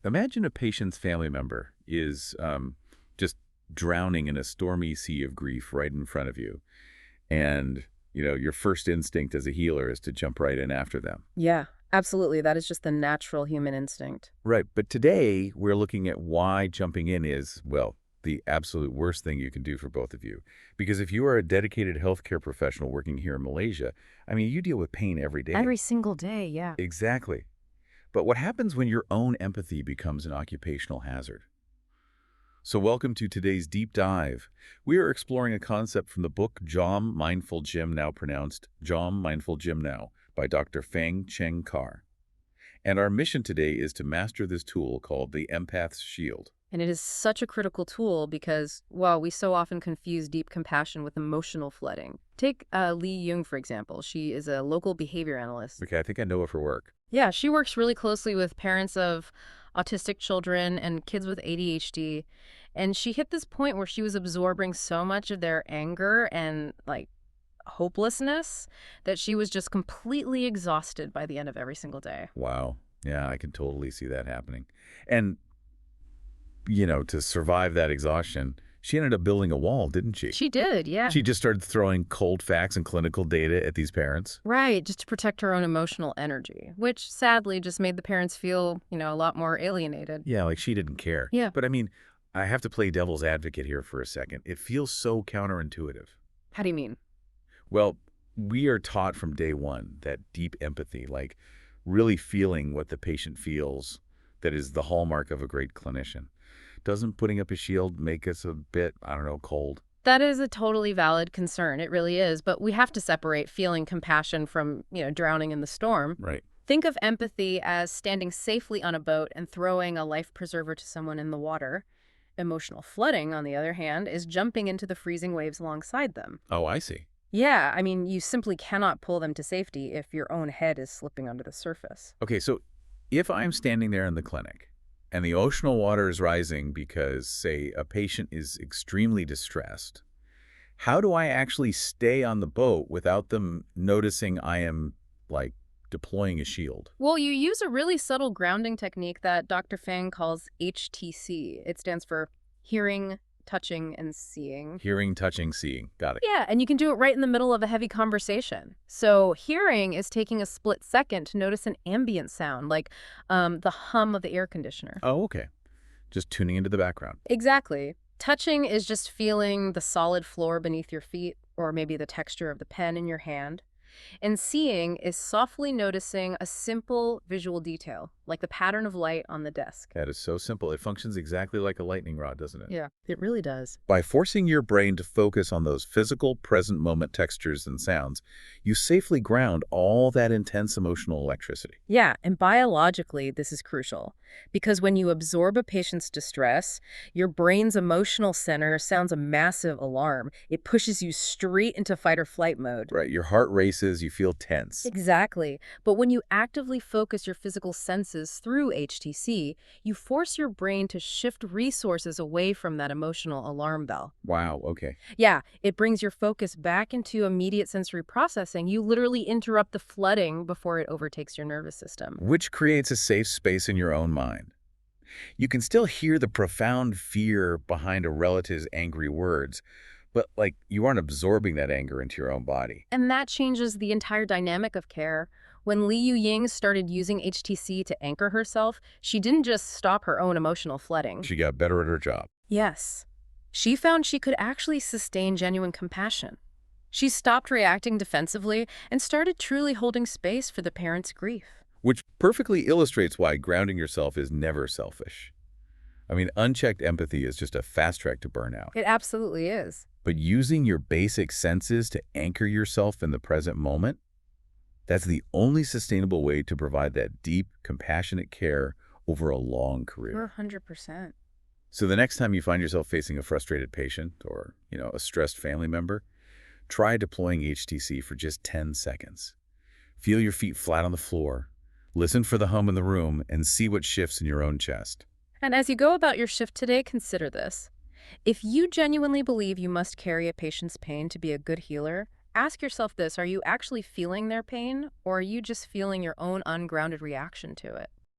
Imagine a patient's family member is just drowning in a stormy sea of grief right in front of you. And, your first instinct as a healer is to jump right in after them. Yeah, absolutely. That is just the natural human instinct. Right. But today we're looking at why jumping in is, well, the absolute worst thing you can do for both of you. Because if you are a dedicated healthcare professional working here in Malaysia, you deal with pain every day. Every single day, yeah. Exactly. But what happens when your own empathy becomes an occupational hazard? So welcome to today's deep dive. We are exploring a concept from the book 𝗵𝗵 now pronounced 𝗵𝗵 by Dr. Feng Cheng Carr. And our mission today is to master this tool called the Empath's Shield. And it is such a critical tool because, well, we so often confuse deep compassion with emotional flooding. Take 𝗵𝗵, for example. She is a local behavior analyst. Okay, I think I know of her work. Yeah, she works really closely with parents of autistic children and kids with ADHD. And she hit this point where she was absorbing so much of their anger and, hopelessness that she was just completely exhausted by the end of every single day. Wow. Yeah, I can totally see that happening. And, to survive that exhaustion, she ended up building a wall, didn't she? She did, yeah. She just started throwing cold facts and clinical data at these parents. Right, just to protect her own emotional energy, which sadly just made the parents feel, a lot more alienated. Yeah, like she didn't care. Yeah. But I have to play devil's advocate here for a second. It feels so counterintuitive. How do you mean? Well, we are taught from day one that deep empathy, like really feeling what the patient feels, that is the hallmark of a great clinician. Doesn't putting up a shield make us a bit, cold? That is a totally valid concern. It really is. But we have to separate feeling compassion from, drowning in the storm. Right. Think of empathy as standing safely on a boat and throwing a life preserver to someone in the water. Emotional flooding, on the other hand, is jumping into the freezing waves alongside them. Oh, I see. Yeah, you simply cannot pull them to safety if your own head is slipping under the surface. Okay, so if I'm standing there in the clinic and the oceanal water is rising because, say, a patient is extremely distressed, how do I actually stay on the boat without them noticing I am, deploying a shield? Well, you use a really subtle grounding technique that Dr. Feng calls H.T.C. It stands for hearing, touching, and seeing. Hearing, touching, seeing. Got it. Yeah, and you can do it right in the middle of a heavy conversation. So hearing is taking a split second to notice an ambient sound, like the hum of the air conditioner. Oh, okay. Just tuning into the background. Exactly. Touching is just feeling the solid floor beneath your feet, or maybe the texture of the pen in your hand. And seeing is softly noticing a simple visual detail, like the pattern of light on the desk. That is so simple. It functions exactly like a lightning rod, doesn't it? Yeah, it really does. By forcing your brain to focus on those physical, present moment textures and sounds, you safely ground all that intense emotional electricity. Yeah, and biologically, this is crucial. Because when you absorb a patient's distress, your brain's emotional center sounds a massive alarm. It pushes you straight into fight or flight mode. Right, your heart races, you feel tense. Exactly. But when you actively focus your physical senses through H.T.C, you force your brain to shift resources away from that emotional alarm bell. Wow, okay. Yeah, it brings your focus back into immediate sensory processing. You literally interrupt the flooding before it overtakes your nervous system. Which creates a safe space in your own mind. You can still hear the profound fear behind a relative's angry words, but you aren't absorbing that anger into your own body. And that changes the entire dynamic of care. When 𝗵𝗵 started using H.T.C to anchor herself, she didn't just stop her own emotional flooding. She got better at her job. Yes. She found she could actually sustain genuine compassion. She stopped reacting defensively and started truly holding space for the parent's grief. Which perfectly illustrates why grounding yourself is never selfish. Unchecked empathy is just a fast track to burnout. It absolutely is. But using your basic senses to anchor yourself in the present moment, that's the only sustainable way to provide that deep, compassionate care over a long career. 100%. So the next time you find yourself facing a frustrated patient or, a stressed family member, try deploying H.T.C for just 10 seconds. Feel your feet flat on the floor. Listen for the hum in the room and see what shifts in your own chest. And as you go about your shift today, consider this. If you genuinely believe you must carry a patient's pain to be a good healer, ask yourself this: are you actually feeling their pain, or are you just feeling your own ungrounded reaction to it?